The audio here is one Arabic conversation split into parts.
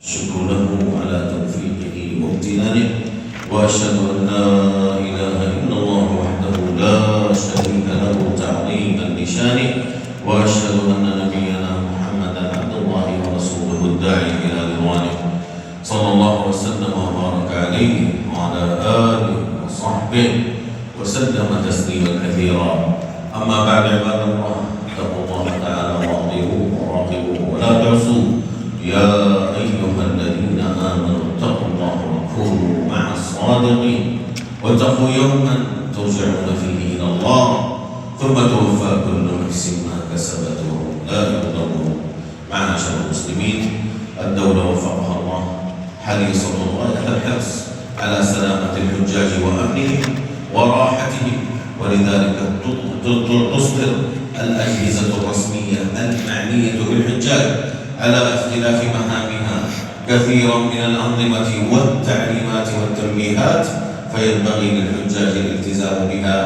الشكر له على توفيقه وامتنانه، واشهد ان لا اله الا الله وحده لا شريك له تعظيما لشانه، واشهد ان نبينا محمدا عبد الله ورسوله الداعي الى رضوانه، صلى الله وسلم وبارك عليه وعلى اله وصحبه وسلم تسليما كثيرا. اما بعد، عباد الله، اتقوا الله تعالى واطيعوه وراقبوه ولا تعصوه. يا أيها الذين آمنوا اتقوا الله وكونوا مع الصادقين، واتقوا يوما ترجعون فيه إلى الله ثم توفى كل نفس ما كسبت وهم لا يظلمون. معاشر المسلمين، الدولة وفقها الله حريصة غاية الحرص على سلامة الحجاج وأمنهم وراحتهم، ولذلك تصدر الأجهزة الرسمية المعنية بالحجاج على اختلاف مهامها كثيرا من الأنظمة والتعليمات والتنبيهات، فينبغي للحجاج الالتزام بها،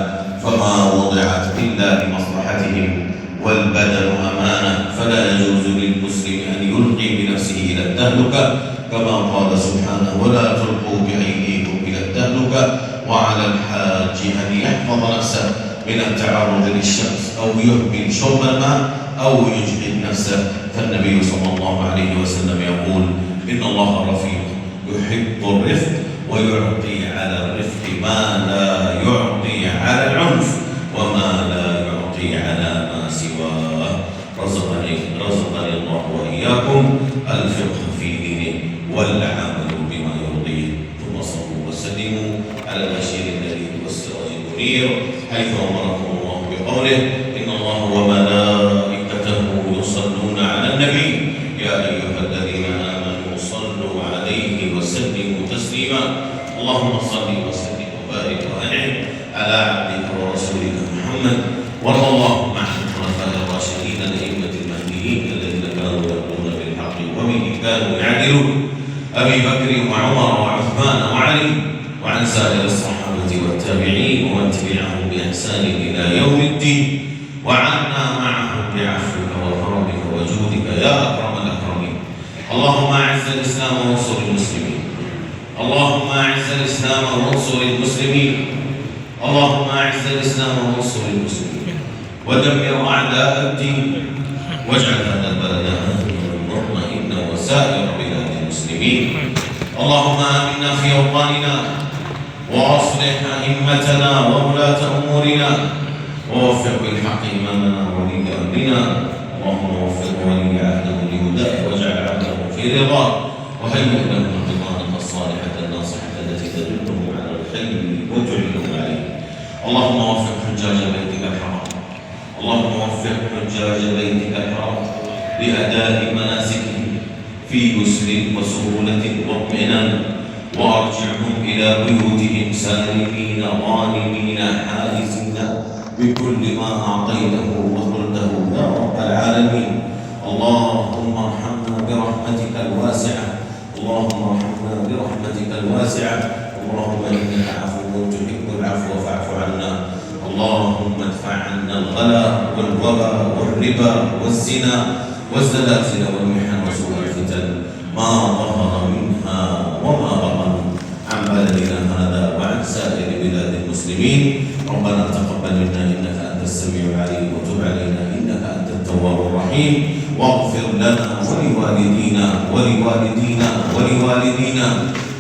فما وضعت إلا لمصلحتهم، والبدن أمانة، فلا يجوز للمسلم أن يلقي بنفسه إلى التهلكة، كما قال سبحانه: ولا تلقوا بأيديكم إلى التهلكة. وعلى الحاج أن يحفظ نفسه من التعرض للشمس أو يهمل شرب الماء أو يجهد نفسه، فالنبي صلى الله عليه وسلم يقول: إن الله رفيق يحب الرفق ويعطي على الرفق ما لا يعطي على العنف وما لا يعطي على ما سواه. رزقني الله وإياكم الفقه في دينه والعمل بما يرضيه. ثم صلوا وسلموا على البشير الذي هو السراج المنير، حيث أمركم الله بقوله: إن الله وملائكته يصلون على النبي يا أيها الذين آمنوا صلوا عليه وسلموا تسليما. اللهم صل وسلم وبارك وأنعم على عبدك ورسولك محمد، وارض اللهم عن الخلفاء الراشدين الأئمة المهديين الذين كانوا يقولون بالحق وبه كانوا يعدلون، أبي بكر وعمر وعثمان وعلي، وعن سائر الصحابة والتابعين ومن تبعهم بإحسان إلى يوم الدين، وعنا معهم بعفوك وكرمك وجودك يا أكرم الأكرمين. اللهم أعز الإسلام وانصر المسلمين، اللهم أعز الإسلام وانصر المسلمين، اللهم أعز الإسلام وانصر المسلمين، ودمر أعداء الدين، واجعل هذا البلد آمنا مطمئنا وسائر بلاد المسلمين. اللهم آمنا في أوطاننا، وأصلح أئمتنا وولاة أمورنا، ووفق بالحق إمامنا وولي أمرنا. اللهم وفق ولي عهده لهداه، واجعل عهده في رضاه، وهيئ له البطانة الصالحة الناصحة التي تدلهم على الخير وتعينهم عليه. اللهم وفق حجاج بيتك الحرام، اللهم وفق حجاج بيتك الحرام لأداء مناسكهم في يسر وسهولة واطمئنان، وارجعهم إلى بيوتهم سالمين غانمين حائزين بكل ما أعطيته وقلته يا رب العالمين. اللهم ارحمنا برحمتك الواسعة، اللهم ارحمنا برحمتك الواسعة. اللهم إنك عفو تحب العفو فاعف عنا. اللهم ادفع عنا الغلا والوبا والربا والزنا والزلازل والمحن وسوء الفتن ما ظهر منها وما بطن عن بلدنا هذا وعن سائر بلاد المسلمين. ربنا تقبل منا إنك أنت السميع العليم، وتب علينا إنك أنت التواب الرحيم، واغفر لنا ولوالدينا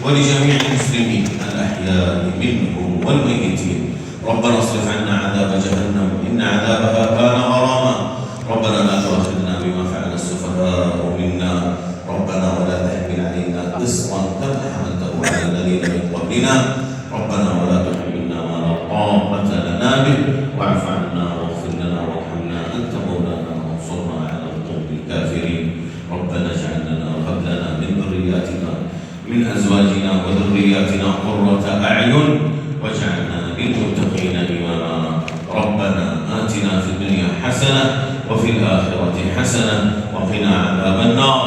ولجميع المسلمين الأحياء منهم والميتين. ربنا اصرف عنا عذاب جهنم إن عذابها كان غراما. ربنا لا تؤاخذنا بما فعل السفهاء منا، ربنا ولا تحمل علينا إصرا كما حملته على الذين من قبلنا، ربنا ولا تحملنا ما لا طاقة لنا به، واعف عنا واغفر لنا وارحمنا، أنت مولانا وانصرنا على القوم الكافرين. ربنا اجعل لنا وهب لنا من ذرياتنا من أزواجنا وذرياتنا قرة أعين واجعلنا للمتقين إماما. ربنا آتنا في الدنيا حسنة وفي الآخرة حسنة وقنا عذاب النار،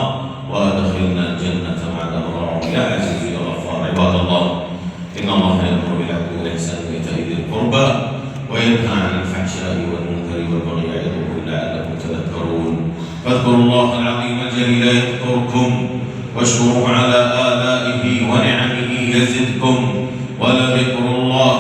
وأدخلنا الجنة مع الأبرار يا عزيز يا غفار. عباد الله، إن الله يأمر بالعدل والإحسان وإيتاء ذي القربى وينهى عن الفحشاء والمنكر والبغي يعظكم لعلكم تذكرون. فاذكروا الله العظيم الجليل يذكركم، واشكروه على آلائه ونعمه يزدكم ولذكر الله